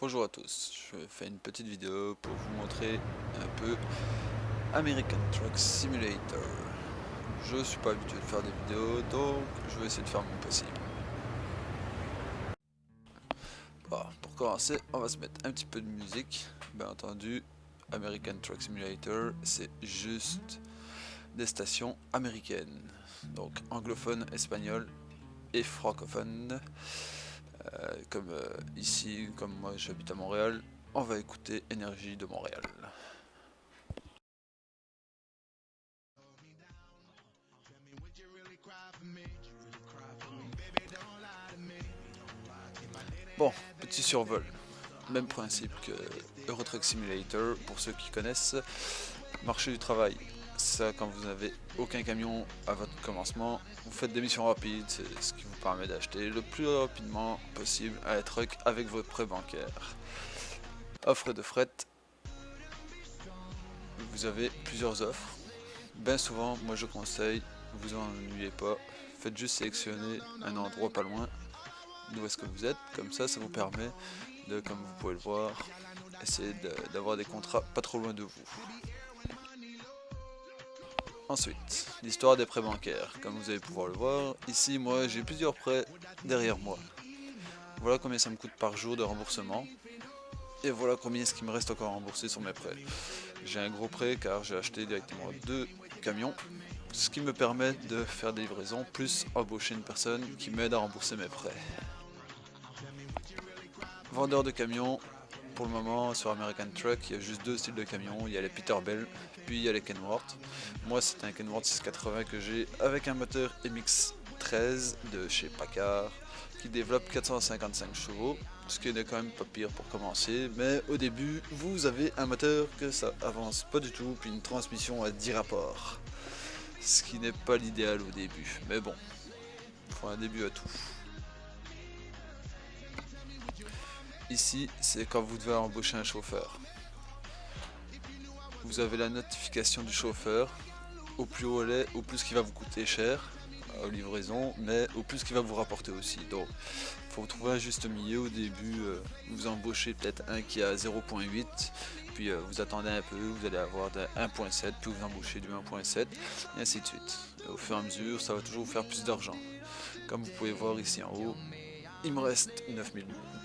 Bonjour à tous, je fais une petite vidéo pour vous montrer un peu American Truck Simulator. Je suis pas habitué de faire des vidéos, donc je vais essayer de faire mon possible. Bon, pour commencer, on va se mettre un petit peu de musique. Bien entendu, American Truck Simulator, c'est juste des stations américaines. Donc anglophone, espagnol et francophone. Comme ici, comme moi j'habite à Montréal, on va écouter Énergie de Montréal. Bon, petit survol. Même principe que Euro Truck Simulator, pour ceux qui connaissent. Marché du travail, ça quand vous n'avez aucun camion à votre commencement, vous faites des missions rapides, c'est ce qui vous permet d'acheter le plus rapidement possible un truck avec votre prêt bancaire. Offre de fret, vous avez plusieurs offres. Bien souvent, moi je conseille, vous en ennuyez pas, faites juste sélectionner un endroit pas loin d'où est-ce que vous êtes, comme ça vous permet de, comme vous pouvez le voir, essayer d'avoir des contrats pas trop loin de vous. Ensuite, l'histoire des prêts bancaires. Comme vous allez pouvoir le voir, ici moi j'ai plusieurs prêts derrière moi. Voilà combien ça me coûte par jour de remboursement. Et voilà combien est-ce qu'il me reste encore à rembourser sur mes prêts. J'ai un gros prêt car j'ai acheté directement 2 camions, ce qui me permet de faire des livraisons, plus embaucher une personne qui m'aide à rembourser mes prêts. Vendeur de camions, pour le moment sur American Truck, il y a juste 2 styles de camions, il y a les Peterbilt, puis il y a les Kenworth. Moi c'est un Kenworth 680 que j'ai avec un moteur MX-13 de chez Packard qui développe 455 chevaux, ce qui n'est quand même pas pire pour commencer, mais au début vous avez un moteur que ça avance pas du tout, puis une transmission à 10 rapports, ce qui n'est pas l'idéal au début, mais bon, il faut un début à tout. Ici, c'est quand vous devez embaucher un chauffeur. Vous avez la notification du chauffeur. Au plus haut elle est, au plus qu'il va vous coûter cher aux livraisons, mais au plus qu'il va vous rapporter aussi. Donc, il faut trouver un juste milieu. Au début, vous embauchez peut-être un qui a 0.8, puis vous attendez un peu, vous allez avoir de 1.7, puis vous embauchez du 1.7, et ainsi de suite. Et au fur et à mesure, ça va toujours vous faire plus d'argent. Comme vous pouvez voir ici en haut, il me reste 9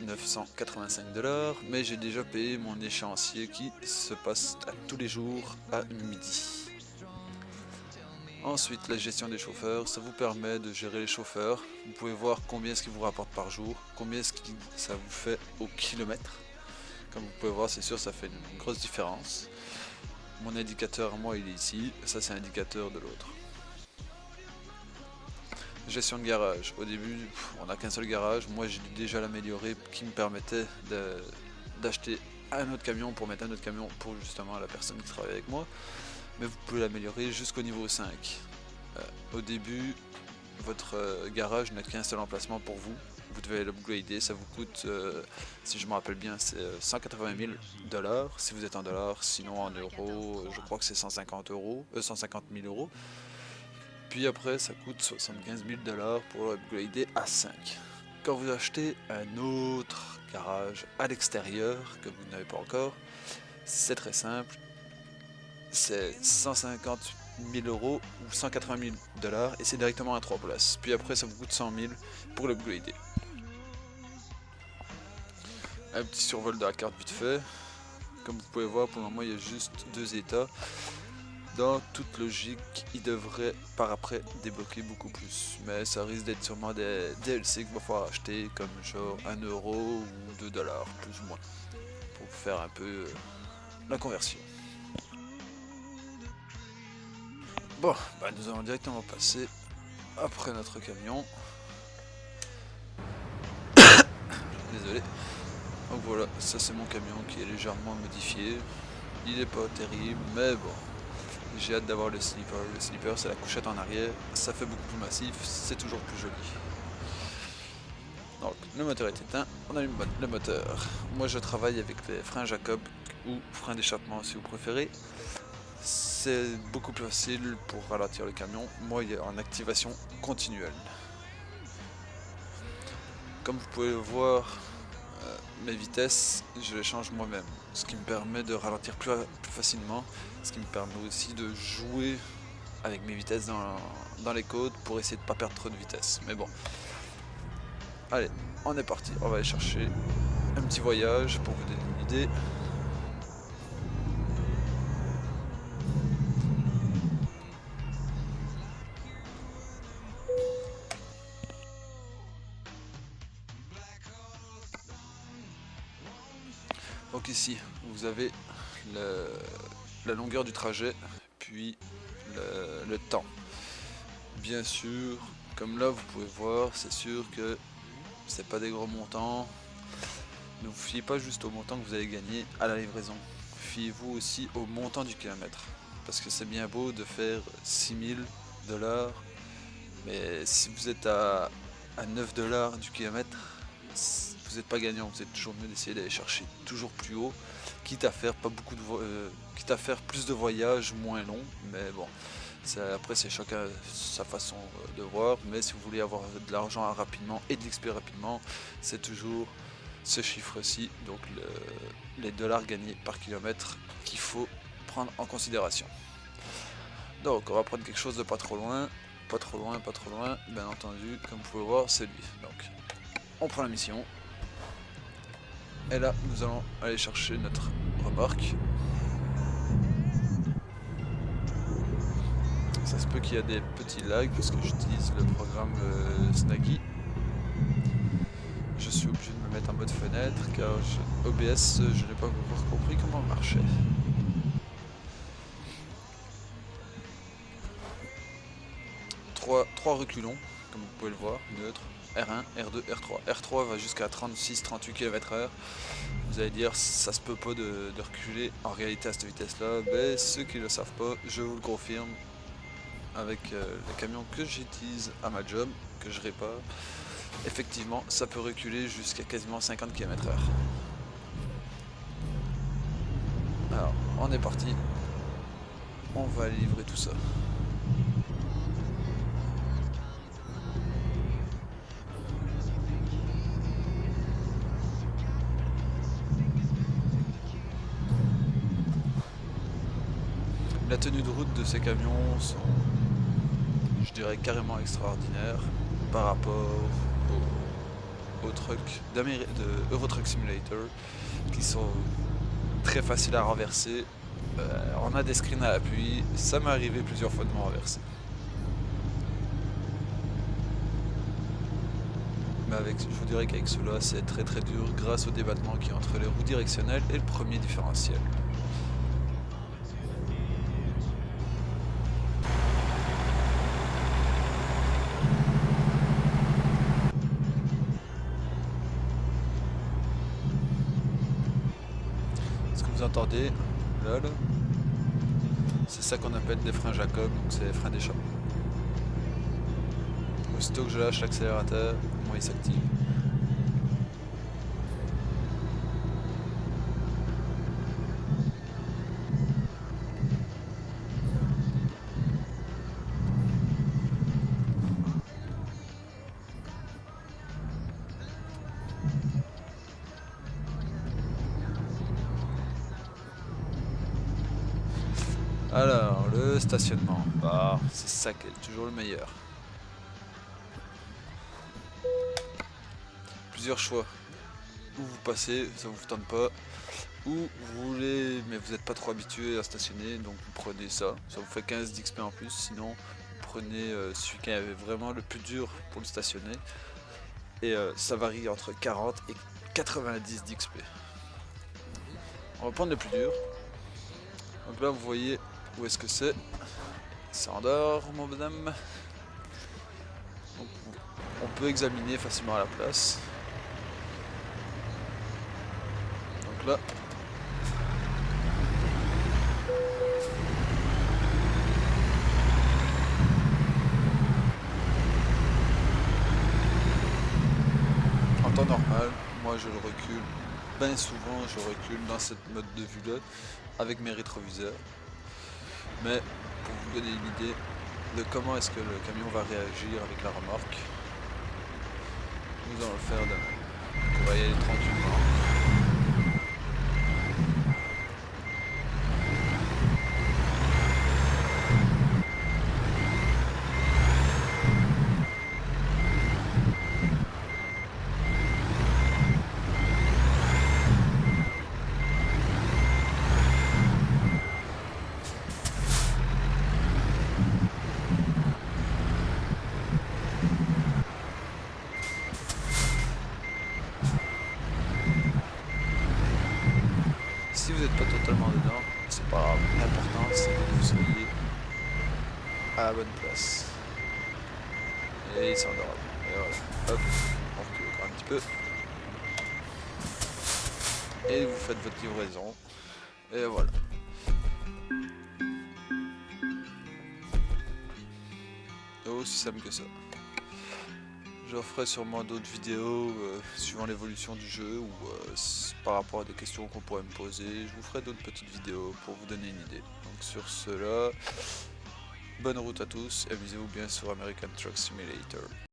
985 $, mais j'ai déjà payé mon échéancier qui se passe à tous les jours à midi. Ensuite, la gestion des chauffeurs, ça vous permet de gérer les chauffeurs. Vous pouvez voir combien est-ce qu'ils vous rapportent par jour, combien est-ce que ça vous fait au kilomètre. Comme vous pouvez voir, c'est sûr, ça fait une grosse différence. Mon indicateur, moi, il est ici, ça c'est l'indicateur de l'autre. Gestion de garage. Au début, on n'a qu'un seul garage. Moi, j'ai dû déjà l'améliorer qui me permettait d'acheter un autre camion pour mettre un autre camion pour justement la personne qui travaille avec moi. Mais vous pouvez l'améliorer jusqu'au niveau 5. Au début, votre garage n'a qu'un seul emplacement pour vous. Vous devez l'upgrader, ça vous coûte, si je me rappelle bien, c'est 180 000 $, si vous êtes en dollars, sinon en euros, je crois que c'est 150 000 euros. Puis après, ça coûte 75 000 $ pour l'upgrader à 5. Quand vous achetez un autre garage à l'extérieur, que vous n'avez pas encore, c'est très simple, c'est 150 000 euros ou 180 000 $ et c'est directement à 3 places. Puis après, ça vous coûte 100 000 pour l'upgrader. Un petit survol de la carte vite fait. Comme vous pouvez voir, pour le moment, il y a juste 2 états. Dans toute logique, il devrait par après débloquer beaucoup plus. Mais ça risque d'être sûrement des DLC qu'il va falloir acheter, comme genre 1 euro ou 2 $, plus ou moins, pour faire un peu la conversion. Bon, bah nous allons directement passer après notre camion. Désolé. Donc voilà, ça c'est mon camion qui est légèrement modifié. Il est pas terrible, mais bon. J'ai hâte d'avoir le sleeper. Le sleeper, c'est la couchette en arrière. Ça fait beaucoup plus massif, c'est toujours plus joli. Donc, le moteur est éteint. On allume le moteur. Moi, je travaille avec les freins Jacob ou freins d'échappement si vous préférez. C'est beaucoup plus facile pour ralentir le camion. Moi, il est en activation continuelle. Comme vous pouvez le voir, mes vitesses, je les change moi-même, ce qui me permet de ralentir plus facilement, ce qui me permet aussi de jouer avec mes vitesses dans les côtes pour essayer de pas perdre trop de vitesse. Mais bon, allez, on est parti, on va aller chercher un petit voyage pour vous donner une idée. Donc ici, vous avez la longueur du trajet, puis le temps. Bien sûr, comme là vous pouvez voir, c'est sûr que c'est pas des gros montants. Ne vous fiez pas juste au montant que vous allez gagner à la livraison. Fiez-vous aussi au montant du kilomètre. Parce que c'est bien beau de faire 6000 $, mais si vous êtes à 9 $ du kilomètre, vous n'êtes pas gagnant. Vous êtes toujours mieux d'essayer d'aller chercher toujours plus haut, quitte à faire quitte à faire plus de voyages moins longs. Mais bon, après c'est chacun sa façon de voir. Mais si vous voulez avoir de l'argent rapidement et de l'XP rapidement, c'est toujours ce chiffre-ci, donc les dollars gagnés par kilomètre qu'il faut prendre en considération. Donc on va prendre quelque chose de pas trop loin, bien entendu, comme vous pouvez voir, c'est lui. Donc on prend la mission, et là nous allons aller chercher notre remorque. Ça se peut qu'il y a des petits lags parce que j'utilise le programme Snaggy. Je suis obligé de me mettre en mode fenêtre car OBS, je n'ai pas encore compris comment il marchait. Trois reculons, comme vous pouvez le voir, neutre, R1, R2, R3. R3 va jusqu'à 36-38 km/h. Vous allez dire, ça se peut pas de reculer en réalité à cette vitesse-là. Mais ceux qui ne le savent pas, je vous le confirme, avec le camion que j'utilise à ma job, que je répare, effectivement, ça peut reculer jusqu'à quasiment 50 km/h. Alors, on est parti. On va aller livrer tout ça. La tenue de route de ces camions sont, je dirais, carrément extraordinaires par rapport aux trucks de Euro Truck Simulator qui sont très faciles à renverser. On a des screens à l'appui, ça m'est arrivé plusieurs fois de me renverser. Mais je vous dirais qu'avec cela c'est très dur grâce au débattement qui est entre les roues directionnelles et le premier différentiel. Vous entendez là, c'est ça qu'on appelle des freins Jacob, donc c'est les freins d'échappement. Aussitôt que je lâche l'accélérateur, moi il s'active. Alors, le stationnement, bah, c'est ça qui est toujours le meilleur. Plusieurs choix. Où vous passez, ça vous tente pas. Ou vous voulez, mais vous n'êtes pas trop habitué à stationner, donc vous prenez ça. Ça vous fait 15 d'XP en plus. Sinon, vous prenez celui qui avait vraiment le plus dur pour le stationner. Et ça varie entre 40 et 90 d'XP. On va prendre le plus dur. Donc là, vous voyez où est-ce que c'est. C'est en dehors, mon bonhomme. Donc, on peut examiner facilement à la place. Donc là, en temps normal, moi je le recule. Bien souvent, je recule dans cette mode de vue là avec mes rétroviseurs. Mais pour vous donner une idée de comment est-ce que le camion va réagir avec la remorque, nous allons le faire de même. On va y aller tranquillement. vous n'êtes pas totalement dedans, c'est pas grave. L'important c'est que vous soyez à la bonne place. Et il s'endort. Et voilà. Hop, on recule encore un petit peu. Et vous faites votre livraison. Et voilà. C'est aussi simple que ça. Je ferai sûrement d'autres vidéos suivant l'évolution du jeu ou par rapport à des questions qu'on pourrait me poser. Je vous ferai d'autres petites vidéos pour vous donner une idée. Donc sur cela, bonne route à tous et amusez-vous bien sur American Truck Simulator.